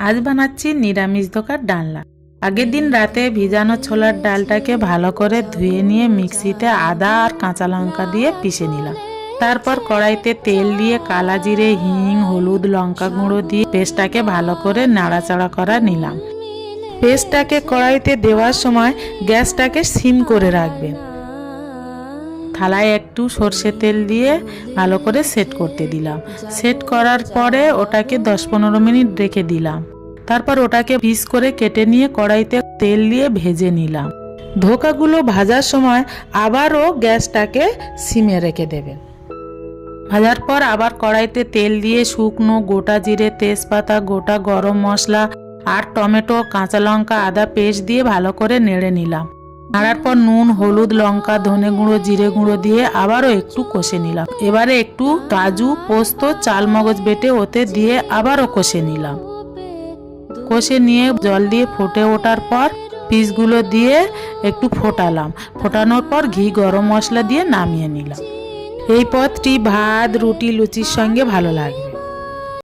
আজ বানাচ্ছি নিরামিষ ধোকার ডালনা। আগের দিন রাতে ভিজানো ছোলার ডালটাকে ভালো করে ধুয়ে নিয়ে মিক্সিতে আদা আর কাঁচা লঙ্কা দিয়ে পিষে নিলাম। তারপর কড়াইতে তেল দিয়ে কালা জিরে, হিং, হলুদ, লঙ্কা গুঁড়ো দিয়ে পেস্টটাকে ভালো করে নাড়াচাড়া করা নিলাম। পেস্টটাকে কড়াইতে দেওয়ার সময় গ্যাসটাকে সিম করে রাখবেন। থালায় একটু সর্ষে তেল দিয়ে ভালো করে সেট করতে দিলাম। সেট করার পরে ওটাকে 10-15 মিনিট রেখে দিলাম। তারপর ওটাকে পিস করে কেটে নিয়ে কড়াইতে তেল দিয়ে ভেজে নিলাম। ধোকাগুলো ভাজার সময় আবারও গ্যাসটাকে সিমে রেখে দেবেন। ভাজার পর আবার কড়াইতে তেল দিয়ে শুকনো গোটা জিরে, তেজপাতা, গোটা গরম মশলা আর টমেটো, কাঁচা লঙ্কা, আদা পেস্ট দিয়ে ভালো করে নেড়ে নিলাম। নাড়ার পর নুন, হলুদ, লঙ্কা, ধনে গুঁড়ো, জিরে গুঁড়ো দিয়ে আবারও একটু কষে নিলাম। এবারে একটু কাজু, পোস্ত, চালমগজ বেটে ওতে দিয়ে আবারও কষে নিলাম। কষে নিয়ে জল দিয়ে ফুটে ওঠার পর পিসগুলো দিয়ে একটু ফোটালাম। ফোটানোর পর ঘি, গরম মশলা দিয়ে নামিয়ে নিলাম। এই পদটি ভাত, রুটি, লুচির সঙ্গে ভালো লাগে।